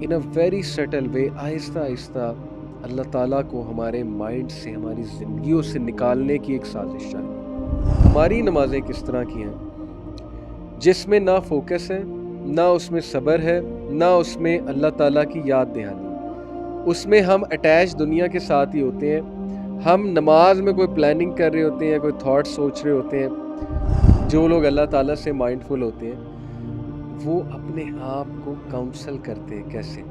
In a very subtle وے، آہستہ آہستہ اللہ تعالیٰ کو ہمارے مائنڈ سے، ہماری زندگیوں سے نکالنے کی ایک سازش چاہیے۔ ہماری نمازیں کس طرح کی ہیں جس میں نہ فوکس ہے، نہ اس میں صبر ہے، نہ اس میں اللہ تعالیٰ کی یاد دہانی، اس میں ہم اٹیچ دنیا کے ساتھ ہی ہوتے ہیں۔ ہم نماز میں کوئی پلاننگ کر رہے ہوتے ہیں، کوئی تھاٹ سوچ رہے ہوتے ہیں۔ جو لوگ اللہ تعالیٰ سے مائنڈ فل ہوتے ہیں وہ اپنے آپ کو کاؤنسل کرتے ہیں۔ کیسے؟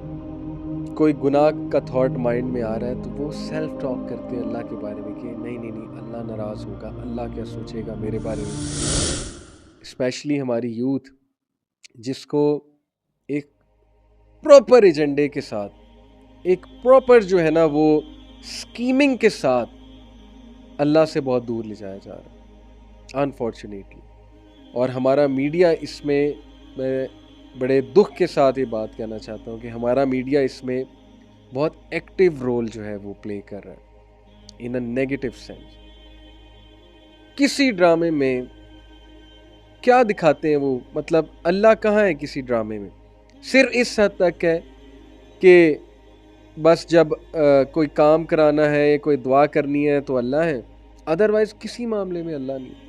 کوئی گناہ کا تھاٹ مائنڈ میں آ رہا ہے تو وہ سیلف ٹاک کرتے ہیں اللہ کے بارے میں کہ نہیں نہیں نہیں، اللہ ناراض ہوگا، اللہ کیا سوچے گا میرے بارے میں۔ اسپیشلی ہماری یوتھ جس کو ایک پراپر ایجنڈے کے ساتھ، ایک پراپر جو ہے نا وہ سکیمنگ کے ساتھ اللہ سے بہت دور لے جایا جا رہا ہے انفارچونیٹلی۔ اور ہمارا میڈیا اس میں بڑے دکھ کے ساتھ یہ بات کہنا چاہتا ہوں کہ ہمارا میڈیا اس میں بہت ایکٹیو رول جو ہے وہ پلے کر رہا ہے ان اے نیگیٹو سینس۔ کسی ڈرامے میں کیا دکھاتے ہیں وہ، مطلب اللہ کہاں ہے کسی ڈرامے میں؟ صرف اس حد تک ہے کہ بس جب کوئی کام کرانا ہے، کوئی دعا کرنی ہے تو اللہ ہے، ادروائز کسی معاملے میں اللہ نہیں،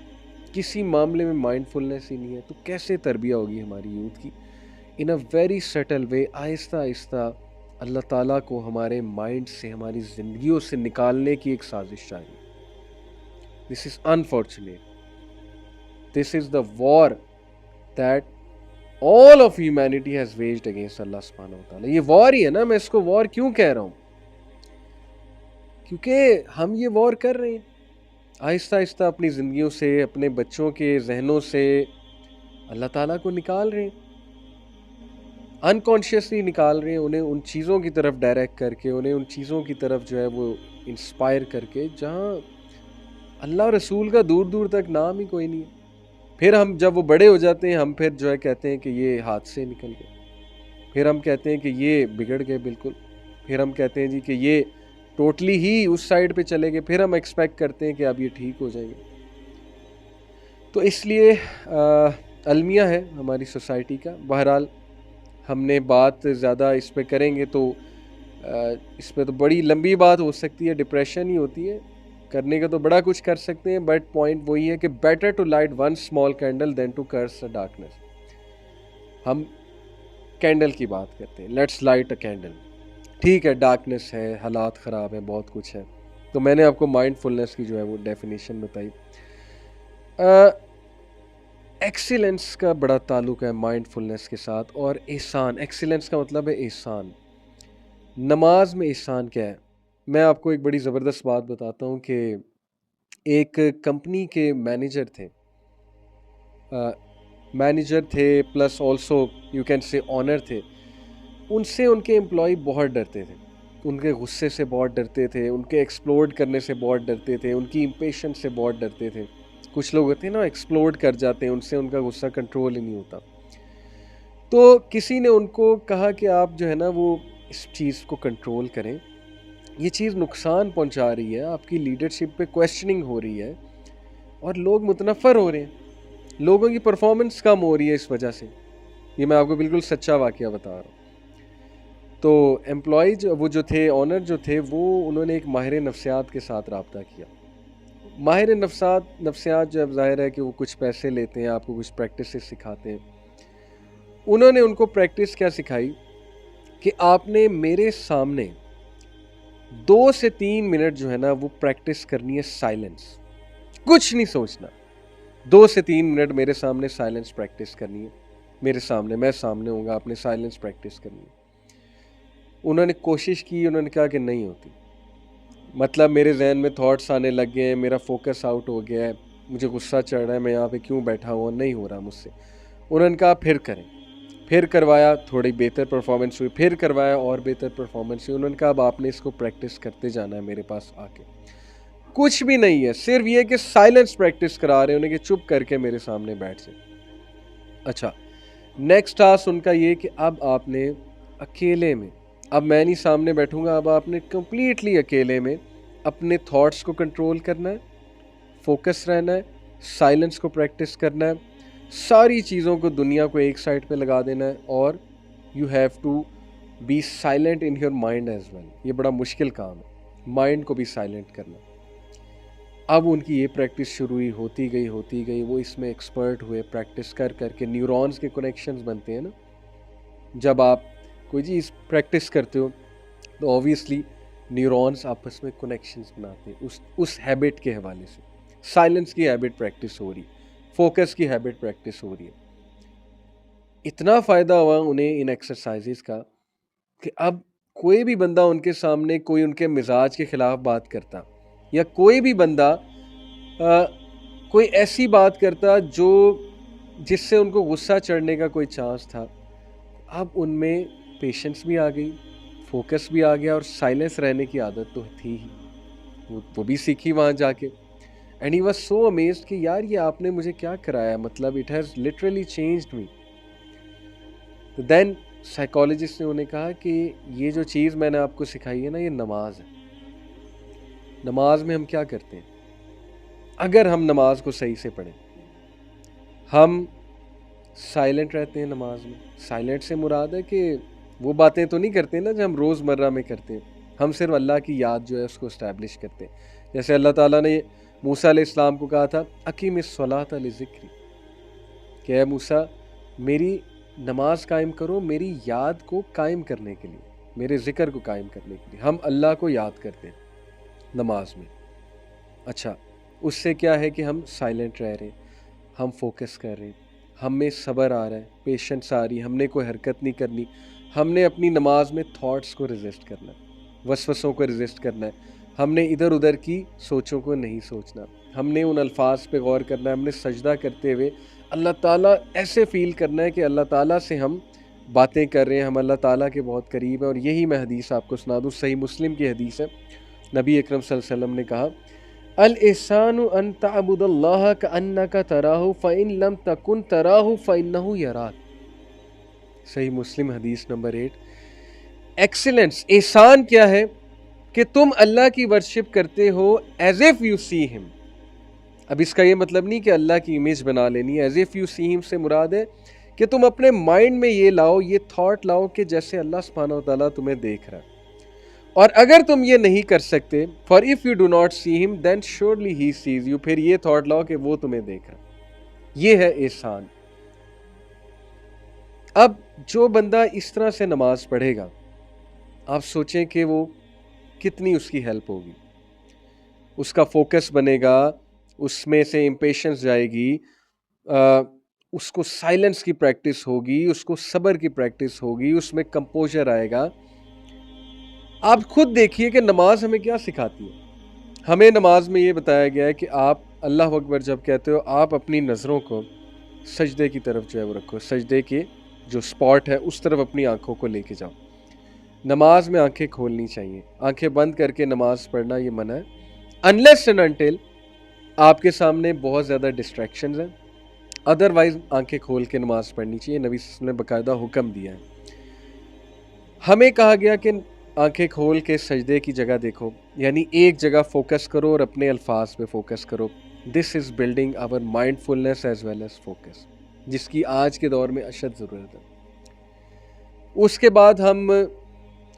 کسی معاملے میں مائنڈ فلنس ہی نہیں ہے۔ تو کیسے تربیت ہوگی ہماری یوتھ کی؟ ان اے ویری سٹل وے، آہستہ آہستہ اللہ تعالیٰ کو ہمارے مائنڈ سے، ہماری زندگیوں سے نکالنے کی ایک سازش چاہیے۔ This is unfortunate, this is the war that all of humanity has waged against اللہ سبحانہ و تعالیٰ۔ یہ وار ہی ہے نا، میں اس کو وار کیوں کہہ رہا ہوں؟ کیونکہ ہم یہ وار کر رہے ہیں آہستہ آہستہ اپنی زندگیوں سے، اپنے بچوں کے ذہنوں سے اللہ تعالیٰ کو نکال رہے ہیں، انکانشیسلی نکال رہے ہیں، انہیں ان چیزوں کی طرف ڈائریکٹ کر کے، انہیں ان چیزوں کی طرف جو ہے وہ انسپائر کر کے جہاں اللہ رسول کا دور دور تک نام ہی کوئی نہیں ہے۔ پھر ہم جب وہ بڑے ہو جاتے ہیں، ہم پھر جو ہے کہتے ہیں کہ یہ ہاتھ سے نکل گئے، پھر ہم کہتے ہیں کہ یہ بگڑ گئے بالکل، پھر ہم کہتے ہیں جی کہ یہ ٹوٹلی ہی اس سائڈ پہ چلے گئے، پھر ہم ایکسپیکٹ کرتے ہیں کہ اب یہ ٹھیک ہو جائیں گے۔ تو اس لیے المیہ ہے ہماری سوسائٹی کا۔ بہرحال ہم نے بات زیادہ اس پہ کریں گے تو اس پہ تو بڑی لمبی بات ہو سکتی ہے، ڈپریشن ہی ہوتی ہے، کرنے کا تو بڑا کچھ کر سکتے ہیں، بٹ پوائنٹ وہی ہے کہ better to light one small candle than to curse a darkness. ہم کینڈل کی بات کرتے ہیں، لیٹس لائٹ اے کینڈل۔ ٹھیک ہے، ڈارکنیس ہے، حالات خراب ہیں، بہت کچھ ہے، تو میں نے آپ کو مائنڈ فلنس کی جو ہے وہ ڈیفینیشن بتائی۔ ایکسیلنس کا بڑا تعلق ہے مائنڈ فلنس کے ساتھ، اور احسان، ایکسیلنس کا مطلب ہے احسان۔ نماز میں احسان کیا ہے؟ میں آپ کو ایک بڑی زبردست بات بتاتا ہوں کہ ایک کمپنی کے مینیجر تھے plus also you can say owner تھے۔ ان سے ان کے امپلائی بہت ڈرتے تھے، ان کے غصے سے بہت ڈرتے تھے، ان کے ایکسپلوڈ کرنے سے بہت ڈرتے تھے، ان کی امپیشنس سے بہت ڈرتے تھے۔ کچھ لوگ ہوتے ہیں نا ایکسپلوڈ کر جاتے ہیں، ان سے ان کا غصہ کنٹرول ہی نہیں ہوتا۔ تو کسی نے ان کو کہا کہ آپ جو ہے نا وہ اس چیز کو کنٹرول کریں، یہ چیز نقصان پہنچا رہی ہے، آپ کی لیڈرشپ پہ کویسچننگ ہو رہی ہے اور لوگ متنفر ہو رہے ہیں، لوگوں کی پرفارمنس کم ہو رہی ہے اس وجہ سے۔ یہ میں آپ کو بالکل سچا واقعہ بتا رہا ہوں۔ تو امپلائی وہ جو تھے، آنر جو تھے، وہ انہوں نے ایک ماہر نفسیات کے ساتھ رابطہ کیا۔ ماہر نفسیات جو اب ظاہر ہے کہ وہ کچھ پیسے لیتے ہیں، آپ کو کچھ پریکٹسز سکھاتے ہیں۔ انہوں نے ان کو پریکٹس کیا سکھائی کہ آپ نے میرے سامنے 2 سے 3 منٹ جو ہے نا وہ پریکٹس کرنی ہے سائلنس، کچھ نہیں سوچنا۔ 2 سے 3 منٹ میرے سامنے سائلنس پریکٹس کرنی ہے، میرے سامنے، میں سامنے ہوں گا، آپ نے سائلنس پریکٹس کرنی ہے۔ انہوں نے کوشش کی، انہوں نے کہا کہ نہیں ہوتی، مطلب میرے ذہن میں تھاٹس آنے لگ گئے ہیں، میرا فوکس آؤٹ ہو گیا ہے، مجھے غصہ چڑھ رہا ہے، میں یہاں پہ کیوں بیٹھا ہوں، نہیں ہو رہا مجھ سے۔ انہوں نے کہا پھر کریں، پھر کروایا، تھوڑی بہتر پرفارمنس ہوئی، پھر کروایا اور بہتر پرفارمنس ہوئی۔ انہوں نے کہا اب آپ نے اس کو پریکٹس کرتے جانا ہے میرے پاس آ کے، کچھ بھی نہیں ہے، صرف یہ کہ سائلنس پریکٹس کرا رہے ہیں انہیں کہ چپ کر کے میرے سامنے بیٹھ جائیں۔ اچھا، نیکسٹ ٹاسک ان کا یہ کہ اب آپ نے اکیلے میں، اب میں نہیں سامنے بیٹھوں گا، اب آپ نے کمپلیٹلی اکیلے میں اپنے تھاٹس کو کنٹرول کرنا ہے، فوکس رہنا ہے، سائلنس کو پریکٹس کرنا ہے، ساری چیزوں کو، دنیا کو ایک سائڈ پہ لگا دینا ہے، اور you have to be silent in your mind as well. ये बड़ा मुश्किल काम है, माइंड को भी साइलेंट करना। अब उनकी ये प्रैक्टिस शुरू हुई, होती गई, वो इसमें एक्सपर्ट हुए, प्रैक्टिस कर करके न्यूरॉन्स के कनेक्शंस बनते हैं ना। जब आप कोई चीज़ प्रैक्टिस करते हो तो ऑब्वियसली न्यूरॉन्स आपस में कनेक्शंस बनाते हैं उस हैबिट के हवाले से। साइलेंस की हैबिट प्रैक्टिस हो रही, फोकस की हैबिट प्रैक्टिस हो रही है। इतना फ़ायदा हुआ उन्हें इन एक्सरसाइजेस का कि अब कोई भी बंदा उनके सामने कोई उनके मिजाज के ख़िलाफ़ बात करता, या कोई भी बंदा कोई ऐसी बात करता जिससे उनको गुस्सा चढ़ने का कोई चांस था, अब उनमें पेशेंस भी आ गई, फोकस भी आ गया, और साइलेंस रहने की आदत तो थी ही, वो भी सीखी वहाँ जाके। And he was so amazed कि यार ये आपने मुझे क्या कराया, मतलब it has literally changed me. तो देन साइकोलॉजिस्ट ने उन्हें कहा कि ये जो चीज़ मैंने आपको सिखाई है ना, ये नमाज है। नमाज में हम क्या करते हैं, अगर हम नमाज को सही से पढ़ें, हम साइलेंट रहते हैं नमाज में। साइलेंट से मुराद है कि वो बातें तो नहीं करते ना जो हम रोज़मर्रा में करते हैं, हम सिर्फ अल्लाह की याद जो है उसको इस्टेब्लिश करते हैं। जैसे अल्लाह ताला ने मूसा अलैहिस्सलाम को कहा था अकीमिस्सलात लिज़िक्री, कि ऐ मूसा मेरी नमाज कायम करो मेरी याद को कायम करने के लिए, मेरे ज़िक्र को कायम करने के लिए। हम अल्लाह को याद करते हैं नमाज में। अच्छा, उससे क्या है कि हम साइलेंट रह रहे हैं, हम फोकस कर रहे हैं, हम में सब्र आ रहा है, पेशेंस आ रही है, हमने कोई हरकत नहीं करनी, हमने अपनी नमाज में थॉट्स को रेजिस्ट करना है, वसवसों को रेजिस्ट करना है, हमने इधर उधर की सोचों को नहीं सोचना, हमने उन अल्फाज पे गौर करना है, हमने सजदा करते हुए अल्लाह ताला ऐसे फ़ील करना है कि अल्लाह ताला से हम बातें कर रहे हैं, हम अल्लाह ताला के बहुत करीब हैं। और यही मैं हदीस आपको सुना दूँ, सही मुस्लिम की हदीस है। नबी अकरम सल्लल्लाहु अलैहि वसल्लम ने कहा अल एहसानु अन तअबुदल्लाह कअन्नका तराहु फ़इन लम तकुन तराहु फ़इन्नहु यराक। सही मुस्लिम हदीस नंबर 8। एक्सीलेंस, एहसान क्या है कि तुम अल्लाह की वर्शिप करते हो as if you see him. अब इसका ये मतलब नहीं कि अल्लाह की इमेज बना लेनी है। As if you see him से मुराद है कि तुम अपने माइंड में ये लाओ, ये थॉट लाओ कि जैसे अल्लाह सुब्हानहू व तआला तुम्हें देख रहा है। और अगर तुम ये नहीं कर सकते, for if you do not see him then surely he sees you, फिर ये थॉट लाओ कि वो तुम्हें देख रहा है। ये है एहसान। अब जो बंदा इस तरह से नमाज पढ़ेगा, आप सोचें कि वो कितनी उसकी हेल्प होगी। उसका फोकस बनेगा, उसमें से इम्पेशेंस जाएगी, उसको साइलेंस की प्रैक्टिस होगी, उसको सब्र की प्रैक्टिस होगी, उसमें कंपोजर आएगा। आप खुद देखिए कि नमाज हमें क्या सिखाती है। हमें नमाज में ये बताया गया है कि आप अल्लाह अकबर जब कहते हो, आप अपनी नज़रों को सजदे की तरफ जो है वो रखो, सजदे के जो स्पॉट है उस तरफ अपनी आंखों को लेके जाओ। नमाज में आंखें खोलनी चाहिए, आंखें बंद करके नमाज पढ़ना ये मना है, अनलेस एंड अनटिल आपके सामने बहुत ज़्यादा डिस्ट्रैक्शंस हैं। अदरवाइज आंखें खोल के नमाज पढ़नी चाहिए। नबी सल्लल्लाहु अलैहि वसल्लम ने बाकायदा हुक्म दिया है। हमें कहा गया कि आंखें खोल के सजदे की जगह देखो, यानी एक जगह फोकस करो और अपने अल्फाज पे फोकस करो। This is building our mindfulness as well as focus, जिसकी आज के दौर में अशद ज़रूरत है। उसके बाद हम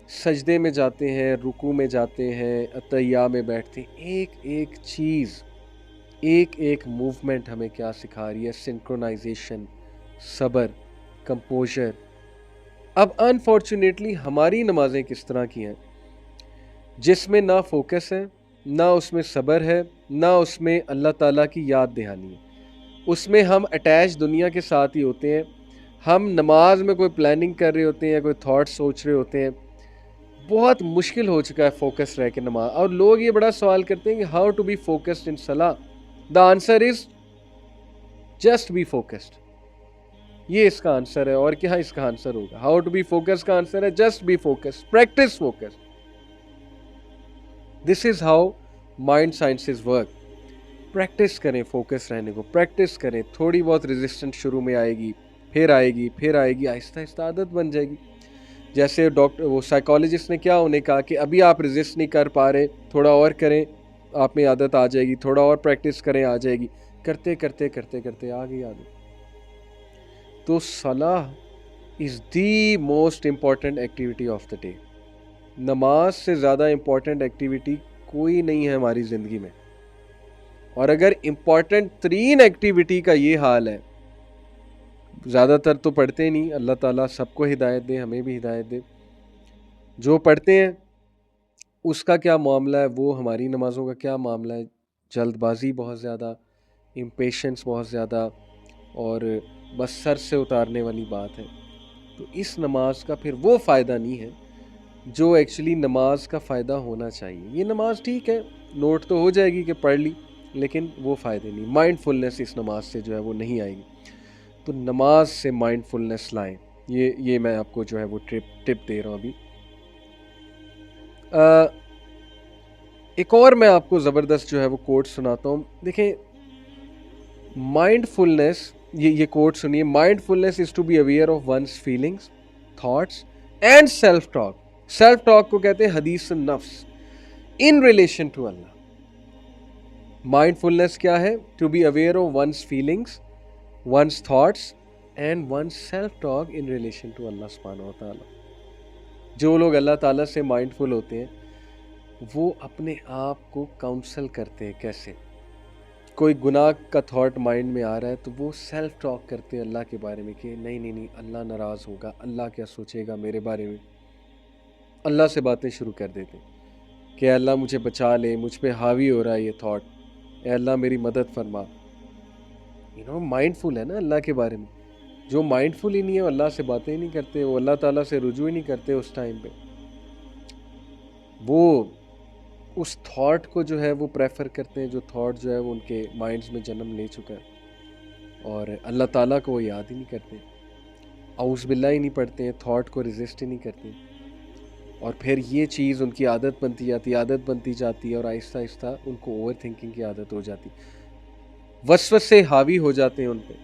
सजदे में जाते हैं, रुकू में जाते हैं, अतहिया में बैठते हैं। एक एक चीज़, एक एक मूवमेंट हमें क्या सिखा रही है, सिंक्रोनाइजेशन, सब्र, कंपोजर। अब अनफॉर्चुनेटली हमारी नमाजें किस तरह की हैं, जिसमें ना फोकस है, ना उसमें सब्र है, ना उसमें अल्लाह ताला की याद दहानी है। उसमें हम अटैच दुनिया के साथ ही होते हैं। हम नमाज में कोई प्लानिंग कर रहे होते हैं, कोई थॉट सोच रहे होते हैं। बहुत मुश्किल हो चुका है फोकस रह के नमाज। और लोग ये बड़ा सवाल करते हैं कि how to be focused in सलाह। The answer is just be focused. ये इसका आंसर है। और क्या इसका आंसर होगा? हाउ टू बी फोकस्ड का आंसर है just be focused, practice focus. This is how mind sciences work. Practice करें फोकस रहने को, प्रैक्टिस करें। थोड़ी बहुत रेजिस्टेंस शुरू में आएगी, फिर आएगी, फिर आएगी, आहिस्ता आहिस्ता आदत बन जाएगी। जैसे वो साइकोलॉजिस्ट ने क्या उन्हें कहा कि अभी आप रेजिस्ट नहीं कर पा रहे, थोड़ा और करें, आप में आदत आ जाएगी, थोड़ा और प्रैक्टिस करें, आ जाएगी। करते करते करते करते आ गई आदत। तो सलाह is the most important activity of the day. नमाज से ज़्यादा इम्पॉर्टेंट एक्टिविटी कोई नहीं है हमारी ज़िंदगी में, और अगर इम्पॉर्टेंट तरीन एक्टिविटी का ये हाल है, ज़्यादातर तो पढ़ते नहीं, अल्लाह ताला सबको हिदायत दे, हमें भी हिदायत दे, जो पढ़ते हैं उसका क्या मामला है, वो हमारी नमाज़ों का क्या मामला है, जल्दबाजी बहुत ज़्यादा, इम्पेशेंस बहुत ज़्यादा, और बस सर से उतारने वाली बात है। तो इस नमाज का फिर वो फ़ायदा नहीं है जो एक्चुअली नमाज का फ़ायदा होना चाहिए। ये नमाज ठीक है, नोट तो हो जाएगी कि पढ़ ली, लेकिन वो फ़ायदे नहीं, माइंडफुलनेस इस नमाज से जो है वो नहीं आएगी। तो नमाज से माइंडफुलनेस लाएं, ये मैं आपको जो है वो टिप दे रहा हूँ अभी। एक और मैं आपको ज़बरदस्त जो है वो कोट सुनाता हूँ। देखें, माइंडफुलनेस, ये कोट सुनिए, mindfulness is to be aware of one's feelings, thoughts and self talk. Self talk को कहते हैं हदीस नफ्स इन रिलेशन टू अल्लाह। माइंडफुलनेस क्या है? To be aware of one's feelings, one's thoughts and one's self talk in relation to अल्लाह सुब्हानहू व तआला। जो लोग अल्लाह ताला से माइंडफुल होते हैं वो अपने आप को काउंसल करते हैं। कैसे? कोई गुनाह का थॉट माइंड में आ रहा है तो वो सेल्फ टॉक करते हैं अल्लाह के बारे में कि नहीं नहीं नहीं, अल्लाह नाराज़ होगा, अल्लाह क्या सोचेगा मेरे बारे में। अल्लाह से बातें शुरू कर देते हैं कि अल्लाह मुझे बचा ले, मुझ पे हावी हो रहा है ये थॉट, ए अल्लाह मेरी मदद फरमा। माइंडफुल है ना अल्लाह के बारे में। जो माइंडफुल ही नहीं है वो अल्लाह से बातें ही नहीं करते, वो अल्लाह ताला से रुजू ही नहीं करते उस टाइम पे। वो उस थॉट को जो है वो प्रेफर करते हैं, जो थॉट जो है वो उनके माइंड्स में जन्म ले चुका है, और अल्लाह ताला को वो याद ही नहीं करते, औज़ बिल्लाह ही नहीं पढ़ते हैं, थॉट को रेजिस्ट ही नहीं करते, और फिर ये चीज़ उनकी आदत बनती जाती है और आहिस्ता आहिस्ता उनको ओवर थिंकिंग की आदत हो जाती, वसवसे हावी हो जाते हैं उन पे।